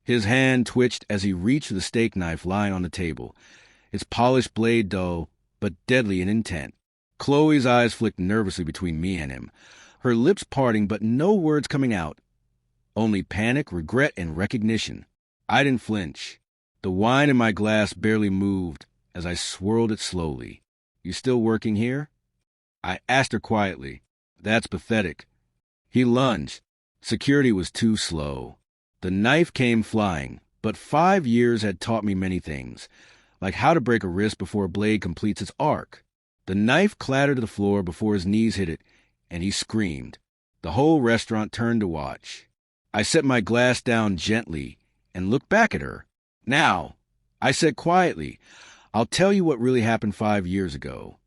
His hand twitched as he reached for the steak knife lying on the table, its polished blade dull but deadly in intent. Chloe's eyes flicked nervously between me and him, her lips parting but no words coming out. Only panic, regret, and recognition. I didn't flinch. The wine in my glass barely moved as I swirled it slowly. "You still working here?" I asked her quietly. "That's pathetic." He lunged. Security was too slow. The knife came flying, but 5 years had taught me many things, like how to break a wrist before a blade completes its arc. The knife clattered to the floor before his knees hit it, and he screamed. The whole restaurant turned to watch. I set my glass down gently and looked back at her. "Now," I said quietly, "I'll tell you what really happened 5 years ago."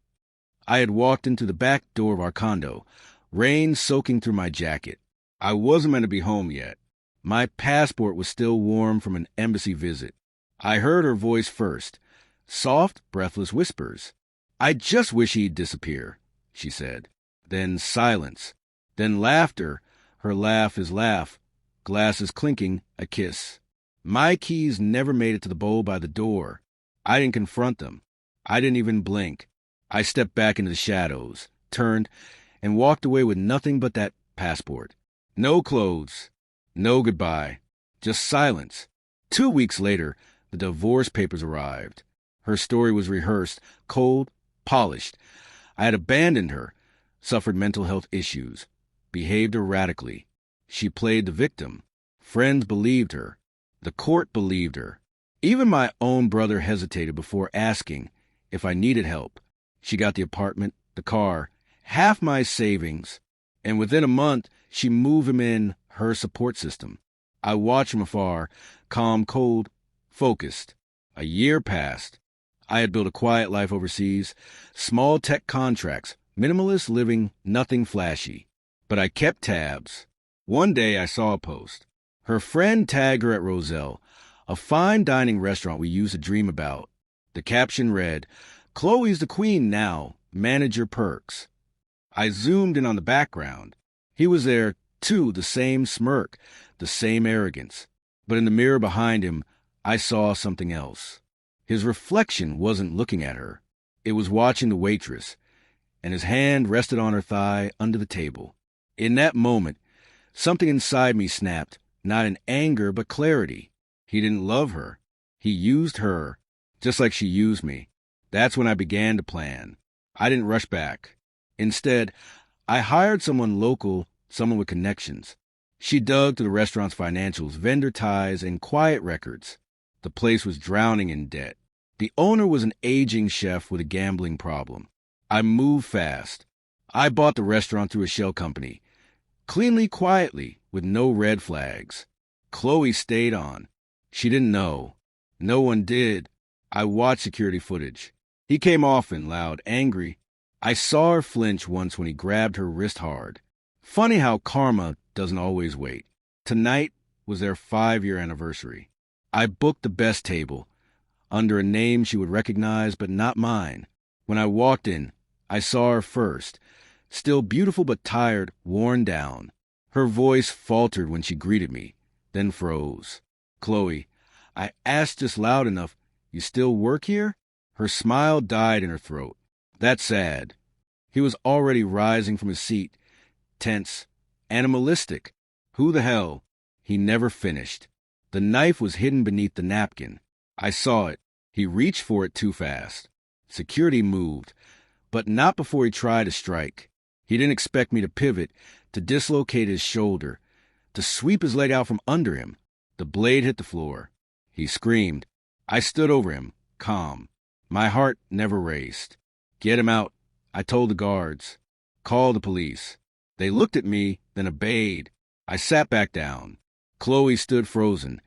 I had walked into the back door of our condo, rain soaking through my jacket. I wasn't meant to be home yet. My passport was still warm from an embassy visit. I heard her voice first, soft, breathless whispers. "I just wish he'd disappear," she said. Then silence. Then laughter, her laugh his laugh, glasses clinking, a kiss. My keys never made it to the bowl by the door. I didn't confront them. I didn't even blink. I stepped back into the shadows, turned, and walked away with nothing but that passport. No clothes. No goodbye. Just silence. 2 weeks later, the divorce papers arrived. Her story was rehearsed, cold, polished. I had abandoned her, suffered mental health issues, behaved erratically. She played the victim. Friends believed her. The court believed her. Even my own brother hesitated before asking if I needed help. She got the apartment, the car, half my savings, and within a month, she moved him in her support system. I watched from afar, calm, cold, focused. A year passed. I had built a quiet life overseas, small tech contracts, minimalist living, nothing flashy. But I kept tabs. One day I saw a post. Her friend tagged her at Roselle, a fine dining restaurant we used to dream about. The caption read, "Chloe's the queen now, manager perks." I zoomed in on the background. He was there, too, the same smirk, the same arrogance. But in the mirror behind him, I saw something else. His reflection wasn't looking at her. It was watching the waitress, and his hand rested on her thigh under the table. In that moment, something inside me snapped, not in anger but clarity. He didn't love her. He used her, just like she used me. That's when I began to plan. I didn't rush back. Instead, I hired someone local, someone with connections. She dug through the restaurant's financials, vendor ties, and quiet records. The place was drowning in debt. The owner was an aging chef with a gambling problem. I moved fast. I bought the restaurant through a shell company. Cleanly, quietly, with no red flags. Chloe stayed on. She didn't know. No one did. I watched security footage. He came often, loud, angry. I saw her flinch once when he grabbed her wrist hard. Funny how karma doesn't always wait. Tonight was their 5-year anniversary. I booked the best table, under a name she would recognize but not mine. When I walked in, I saw her first, still beautiful but tired, worn down. Her voice faltered when she greeted me, then froze. "Chloe," I asked just loud enough, "you still work here?" Her smile died in her throat. "That's sad." He was already rising from his seat, tense, animalistic. Who the hell? He never finished. The knife was hidden beneath the napkin. I saw it. He reached for it too fast. Security moved, but not before he tried to strike. He didn't expect me to pivot, to dislocate his shoulder, to sweep his leg out from under him. The blade hit the floor. He screamed. I stood over him, calm. My heart never raced. "Get him out," I told the guards. "Call the police." They looked at me, then obeyed. I sat back down. Chloe stood frozen,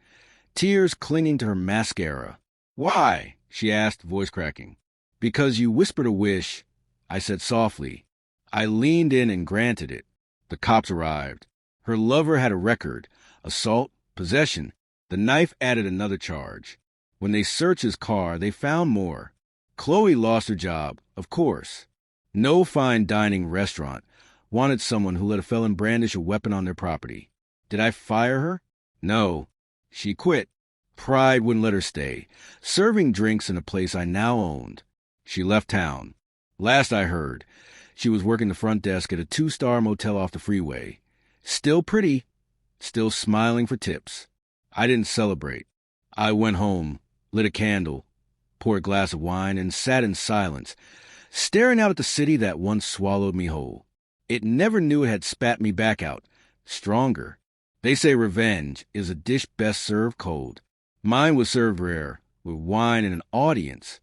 tears clinging to her mascara. "Why?" she asked, voice cracking. "Because you whispered a wish," I said softly. I leaned in and granted it. The cops arrived. Her lover had a record, assault, possession. The knife added another charge. When they searched his car, they found more. Chloe lost her job, of course. No fine dining restaurant wanted someone who let a felon brandish a weapon on their property. Did I fire her? No. She quit. Pride wouldn't let her stay, serving drinks in a place I now owned. She left town. Last I heard, she was working the front desk at a 2-star motel off the freeway. Still pretty, still smiling for tips. I didn't celebrate. I went home, lit a candle, poured a glass of wine, and sat in silence, staring out at the city that once swallowed me whole. It never knew it had spat me back out, stronger. They say revenge is a dish best served cold. Mine was served rare, with wine and an audience.